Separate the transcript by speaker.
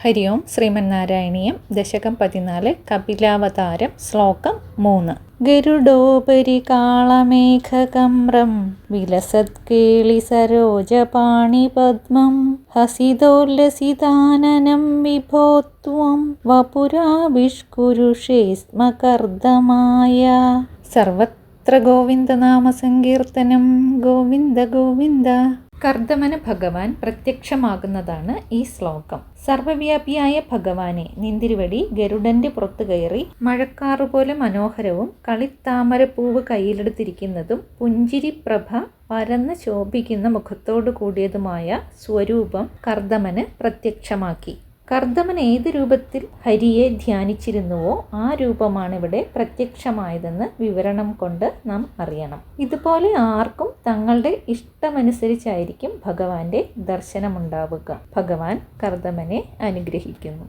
Speaker 1: ഹരി ഓം ശ്രീമന്നാരായണീയം ദശകം 14 കപിലാവതാരം ശ്ലോകം 3 ഗരുഡോപരി കാളമേഘകമ്രം വിലസത്കേളി സരോജപാണിപദ്മം ഹസിതോല്ലസിതാനനം വിഭോത്വം വപുരാവിഷ്കുരുഷേ സ്മ കർദമായ. സർവത്ര ഗോവിന്ദനാമസങ്കീർത്തനം. ഗോവിന്ദ ഗോവിന്ദ. കർദമന് ഭഗവാൻ പ്രത്യക്ഷമാകുന്നതാണ് ഈ ശ്ലോകം. സർവവ്യാപിയായ ഭഗവാനെ നിന്തിരുവടി ഗരുഡന്റെ പുറത്തു കയറി മഴക്കാറുപോലെ മനോഹരവും കളിത്താമരപ്പൂവ് കയ്യിലെടുത്തിരിക്കുന്നതും പുഞ്ചിരി പ്രഭ പരന്ന് ശോഭിക്കുന്ന മുഖത്തോടു കൂടിയതുമായ സ്വരൂപം കർദമന് പ്രത്യക്ഷമാക്കി. കർദമൻ ഏത് രൂപത്തിൽ ഹരിയെ ധ്യാനിച്ചിരുന്നുവോ ആ രൂപമാണ് ഇവിടെ പ്രത്യക്ഷമായതെന്ന് വിവരണം കൊണ്ട് നാം അറിയണം. ഇതുപോലെ ആർക്കും തങ്ങളുടെ ഇഷ്ടമനുസരിച്ചായിരിക്കും ഭഗവാന്റെ ദർശനമുണ്ടാവുക. ഭഗവാൻ കർദമനെ അനുഗ്രഹിക്കുന്നു.